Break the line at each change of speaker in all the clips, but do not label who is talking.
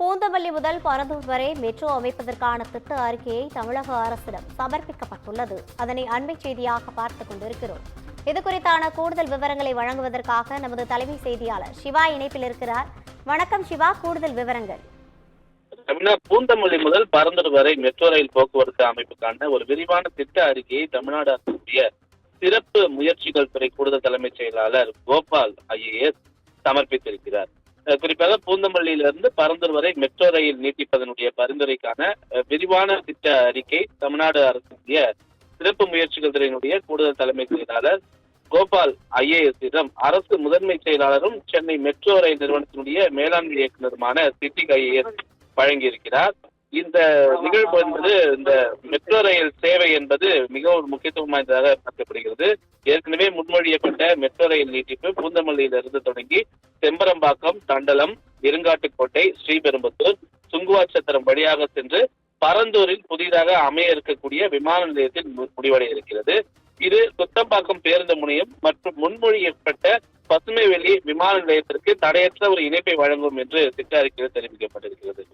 பூந்தமல்லி முதல் பரந்தூர் வரை மெட்ரோ அமைப்பதற்கான திட்ட அறிக்கையை தமிழக அரசிடம் சமர்ப்பிக்கப்பட்டுள்ளது. அதனை அண்மை செய்தியாக பார்த்துக் கொண்டிருக்கிறோம். இதுகுறித்தான கூடுதல் விவரங்களை வழங்குவதற்காக நமது தலைமை செய்தியாளர் சிவா இணைப்பில் இருக்கிறார். வணக்கம் சிவா, கூடுதல் விவரங்கள்.
பூந்தமல்லி முதல் பரந்தூர் வரை மெட்ரோ ரயில் போக்குவரத்து அமைப்புக்கான ஒரு விரிவான திட்ட அறிக்கையை தமிழ்நாடு அரசுடைய சிறப்பு முயற்சிகள் துறை கூடுதல் தலைமைச் செயலாளர் கோபால் IAS சமர்ப்பித்திருக்கிறார். குறிப்பாக பூந்தமல்லியிலிருந்து பரந்தூர் வரை மெட்ரோ ரயில் நீட்டிப்பதனுடைய பரிந்துரைக்கான விரிவான திட்ட அறிக்கை தமிழ்நாடு அரசுடைய சிறப்பு முயற்சிகள் துறையினுடைய கூடுதல் தலைமை செயலாளர் கோபால் IAS அரசு முதன்மை செயலாளரும் சென்னை மெட்ரோ ரயில் நிறுவனத்தினுடைய மேலாண்மை இயக்குநருமான சிட்டிக் IAS வழங்கியிருக்கிறார். இந்த நிகழ்வு என்பது இந்த மெட்ரோ ரயில் சேவை என்பது மிகவும் முக்கியத்துவம் வாய்ந்ததாக பார்க்கப்படுகிறது. ஏற்கனவே முன்மொழியப்பட்ட மெட்ரோ ரயில் நீட்டிப்பு பூந்தமல்லியிலிருந்து தொடங்கி செம்பரம்பாக்கம், தண்டலம், இருங்காட்டுக்கோட்டை, ஸ்ரீபெரும்புத்தூர், சுங்குவாச்சத்திரம் வழியாக சென்று பரந்தூரில் புதிதாக அமைய இருக்கக்கூடிய விமான நிலையத்தில் முடிவடைய இருக்கிறது. இது குத்தம்பாக்கம் பேருந்து முனையம் மற்றும் முன்மொழியப்பட்ட பசுமைவெளி விமான நிலையத்திற்கு தடையற்ற ஒரு இணைப்பை வழங்கும் என்று திட்ட அறிக்கையில் தெரிவிக்கப்பட்டிருக்கிறது.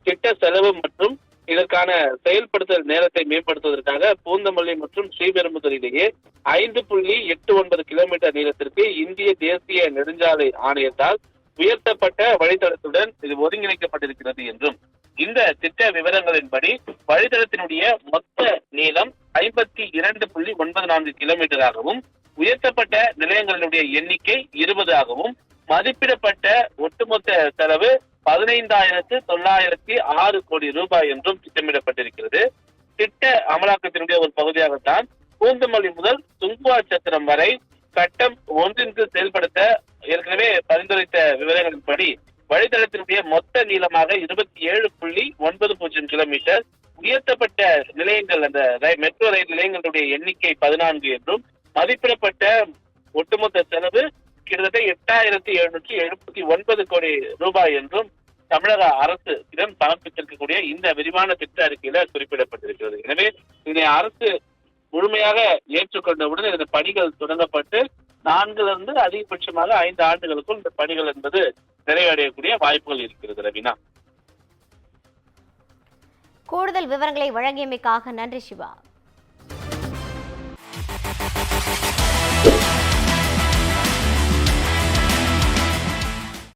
திட்ட செலவு மற்றும் இதற்கான செயல்படுத்தல் நேரத்தை மேம்படுத்துவதற்காக பூந்தமல்லி மற்றும் ஸ்ரீபெரும்புதூர் இடையே 5.89 கிலோமீட்டர் நீளத்திற்கு இந்திய தேசிய நெடுஞ்சாலை ஆணையத்தால் உயர்த்தப்பட்ட வழித்தடத்துடன் இது ஒருங்கிணைக்கப்பட்டிருக்கிறது என்றும், இந்த திட்ட விவரங்களின்படி வழித்தடத்தினுடைய மொத்த நீளம் 52.94 கிலோமீட்டராகவும், உயர்த்தப்பட்ட நிலையங்களினுடைய எண்ணிக்கை 20 ஆகவும், மதிப்பிடப்பட்ட ஒட்டுமொத்த செலவு 15,906 கோடி ரூபாய் என்றும் திட்டமிடப்பட்டிருக்கிறது. திட்ட அமலாக்கத்தினுடைய ஒரு பகுதியாகத்தான் பூந்தமல்லி முதல் சுங்குவாச்சத்திரம் வரை கட்டம் 1 செயல்படுத்த ஏற்கனவே பரிந்துரைத்த விவரங்களின்படி வழித்தடத்தினுடைய மொத்த நீளமாக 27.90 கிலோமீட்டர், உயர்த்தப்பட்ட நிலையங்கள் அந்த மெட்ரோ ரயில் நிலையங்களுடைய எண்ணிக்கை 14 என்றும், மதிப்பிடப்பட்ட ஒட்டுமொத்த செலவு கிட்டத்தட்ட 8,779 கோடி ரூபாய் என்றும் தமிழக அரசு இடம் சமர்ப்பித்திருக்கக்கூடிய இந்த விரிவான திட்ட அறிக்கையில குறிப்பிடப்பட்டிருக்கிறது. எனவே இதனை அரசு முழுமையாக ஏற்றுக்கொண்டவுடன் இந்த பணிகள் தொடங்கப்பட்டு 4 அதிகபட்சமாக 5 ஆண்டுகளுக்குள் இந்த பணிகள் என்பது நிறைவடையக்கூடிய வாய்ப்புகள் இருக்கிறது. ரவினா,
கூடுதல் விவரங்களை வழங்கியமைக்காக நன்றி சிவா.